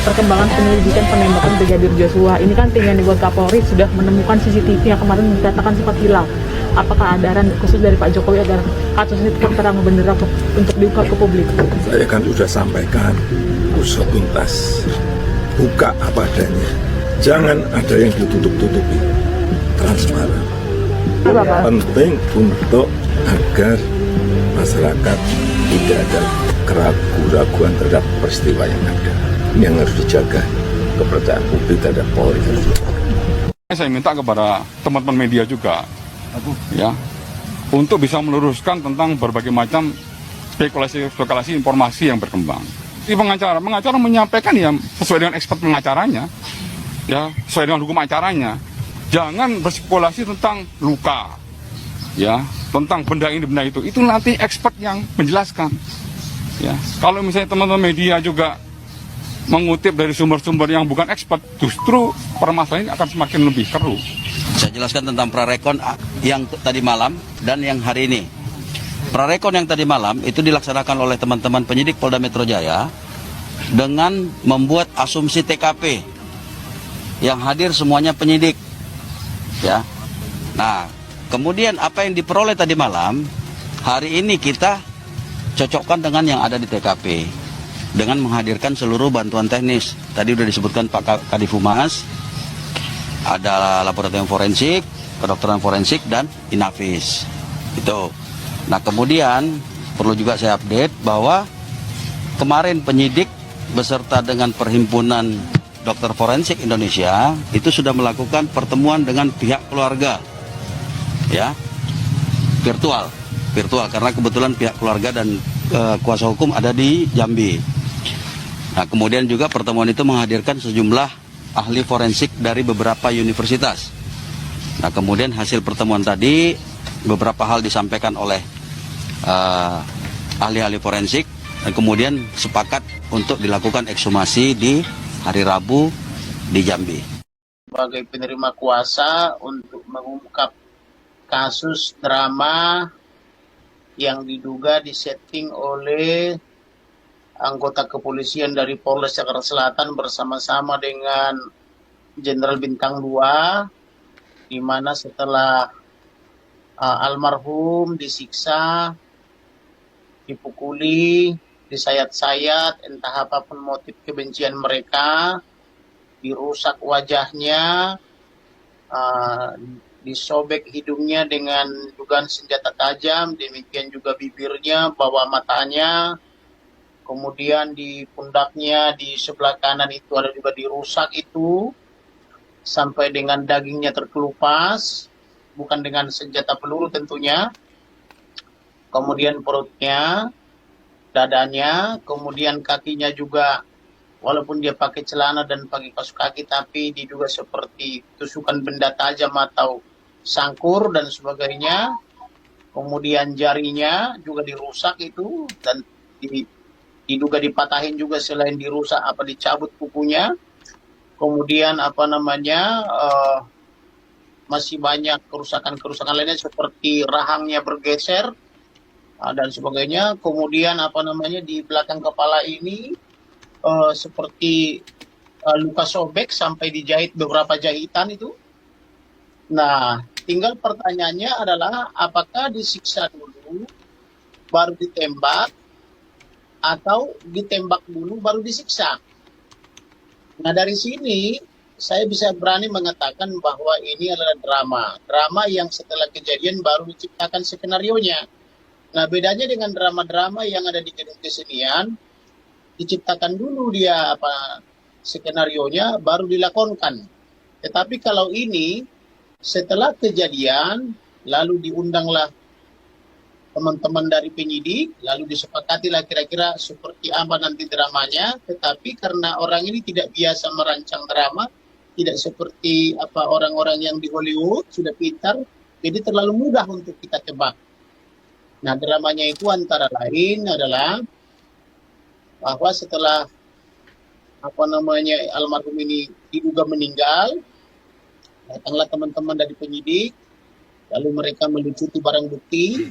perkembangan penyelidikan penembakan Brigadir Joshua. Ini kan tim yang dibuat Kapolri sudah menemukan CCTV yang kemarin dikatakan sempat hilang. Apakah ada arahan khusus dari Pak Jokowi agar kasus ini tetap terang benderang untuk diungkap ke publik? Saya kan sudah sampaikan, usut tuntas, buka apa adanya. Jangan ada yang ditutup-tutupi, transparan. Penting untuk agar masyarakat tidak ada keraguan terhadap peristiwa yang ada. Ini yang harus dijaga, kepercayaan publik terhadap Polri harus dijaga. Saya minta kepada teman-teman media juga, ya, untuk bisa meluruskan tentang berbagai macam spekulasi informasi yang berkembang. Di pengacara menyampaikan ya sesuai dengan expert pengacaranya, ya sesuai dengan hukum acaranya. Jangan berspekulasi tentang luka, ya, tentang benda ini benda itu. Itu nanti expert yang menjelaskan. Ya, kalau misalnya teman-teman media juga mengutip dari sumber-sumber yang bukan expert, justru permasalahan ini akan semakin lebih keruh. Saya jelaskan tentang prarekon yang tadi malam dan yang hari ini. Prarekon yang tadi malam itu dilaksanakan oleh teman-teman penyidik Polda Metro Jaya dengan membuat asumsi TKP. Yang hadir semuanya penyidik. Ya. Nah, kemudian apa yang diperoleh tadi malam, hari ini kita cocokkan dengan yang ada di TKP dengan menghadirkan seluruh bantuan teknis. Tadi sudah disebutkan Pak Kadif Humas, ada laboratorium forensik, kedokteran forensik, dan Inavis. Itu. Nah, kemudian perlu juga saya update bahwa kemarin penyidik beserta dengan Perhimpunan Dokter Forensik Indonesia itu sudah melakukan pertemuan dengan pihak keluarga, ya, virtual karena kebetulan pihak keluarga dan kuasa hukum ada di Jambi. Nah, kemudian juga pertemuan itu menghadirkan sejumlah ahli forensik dari beberapa universitas. Nah, kemudian hasil pertemuan tadi beberapa hal disampaikan oleh ahli-ahli forensik dan kemudian sepakat untuk dilakukan ekshumasi di hari Rabu di Jambi. Sebagai penerima kuasa untuk mengungkap kasus drama yang diduga disetting oleh anggota kepolisian dari Polres Jakarta Selatan bersama-sama dengan Jenderal Bintang 2, di mana setelah almarhum disiksa, dipukuli, disayat-sayat, entah apapun motif kebencian mereka, dirusak wajahnya, disobek hidungnya dengan dugaan senjata tajam, demikian juga bibirnya, bawah matanya, kemudian di pundaknya di sebelah kanan itu ada juga dirusak itu, sampai dengan dagingnya terkelupas, bukan dengan senjata peluru tentunya, kemudian perutnya, dadanya, kemudian kakinya juga, walaupun dia pakai celana dan pakai kaos kaki, tapi diduga seperti tusukan benda tajam atau sangkur dan sebagainya. Kemudian jarinya juga dirusak itu, dan diduga dipatahin juga selain dirusak, dicabut kukunya. Kemudian masih banyak kerusakan-kerusakan lainnya seperti rahangnya bergeser, dan sebagainya. Kemudian di belakang kepala ini seperti luka sobek sampai dijahit beberapa jahitan itu. Nah, tinggal pertanyaannya adalah apakah disiksa dulu baru ditembak atau ditembak dulu baru disiksa. Nah, dari sini saya bisa berani mengatakan bahwa ini adalah drama yang setelah kejadian baru diciptakan skenarionya. Nah, bedanya dengan drama-drama yang ada di gedung kesenian, diciptakan dulu dia skenarionya baru dilakonkan. Tetapi kalau ini setelah kejadian lalu diundanglah teman-teman dari penyidik, lalu disepakatilah kira-kira seperti apa nanti dramanya, tetapi karena orang ini tidak biasa merancang drama, tidak seperti orang-orang yang di Hollywood sudah pintar, jadi terlalu mudah untuk kita tebak. Nah, dramanya itu antara lain adalah bahwa setelah almarhum ini diduga meninggal, datanglah teman-teman dari penyidik, lalu mereka melucuti barang bukti,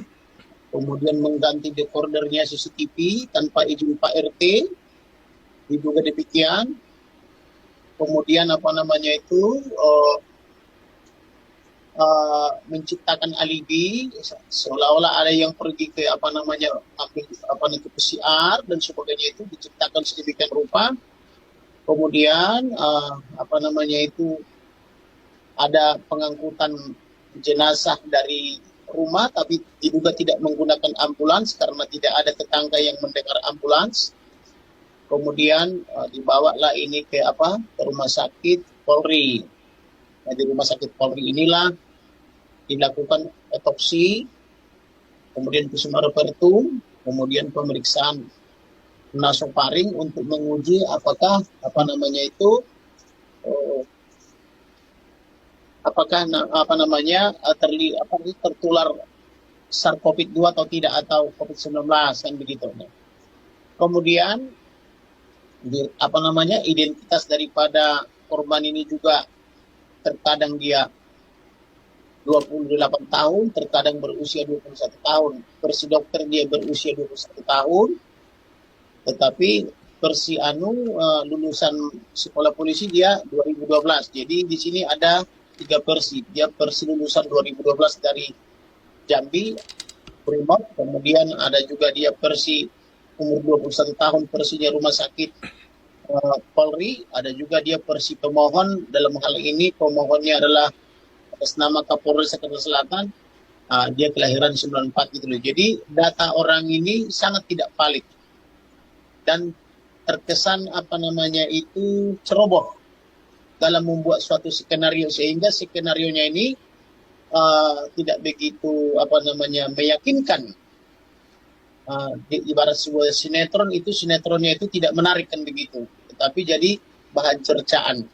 kemudian mengganti dekordernya CCTV tanpa izin Pak RT, diduga demikian. Kemudian apa namanya itu menciptakan alibi seolah-olah ada yang pergi ke apa namanya ambil apa namanya PCR dan sebagainya, itu diciptakan sedemikian rupa. Kemudian apa namanya itu ada pengangkutan jenazah dari rumah tapi diduga tidak menggunakan ambulans karena tidak ada tetangga yang mendengar ambulans. Kemudian dibawalah ini ke rumah sakit Polri. Nah, di rumah sakit Polri inilah dilakukan otopsi, kemudian visum repertum, kemudian pemeriksaan nasofaring untuk menguji apakah apa namanya itu tertular SARS-CoV-2 atau tidak, atau COVID-19 kan begitu. Kemudian identitas daripada korban ini juga terkadang dia 28 tahun, terkadang berusia 21 tahun. Versi dokter dia berusia 21 tahun, tetapi versi lulusan sekolah polisi dia 2012. Jadi di sini ada 3 versi. Dia versi lulusan 2012 dari Jambi, Brimob, kemudian ada juga dia versi umur 21 tahun, versinya rumah sakit Polri, ada juga dia versi pemohon. Dalam hal ini pemohonnya adalah atas nama Kapolres Jakarta Selatan, dia kelahiran 94 gitu loh. Jadi data orang ini sangat tidak valid dan terkesan ceroboh dalam membuat suatu skenario, sehingga skenarionya ini tidak begitu meyakinkan. Ibarat sebuah sinetron, itu sinetronnya itu tidak menarik kan begitu, tetapi jadi bahan cercaan.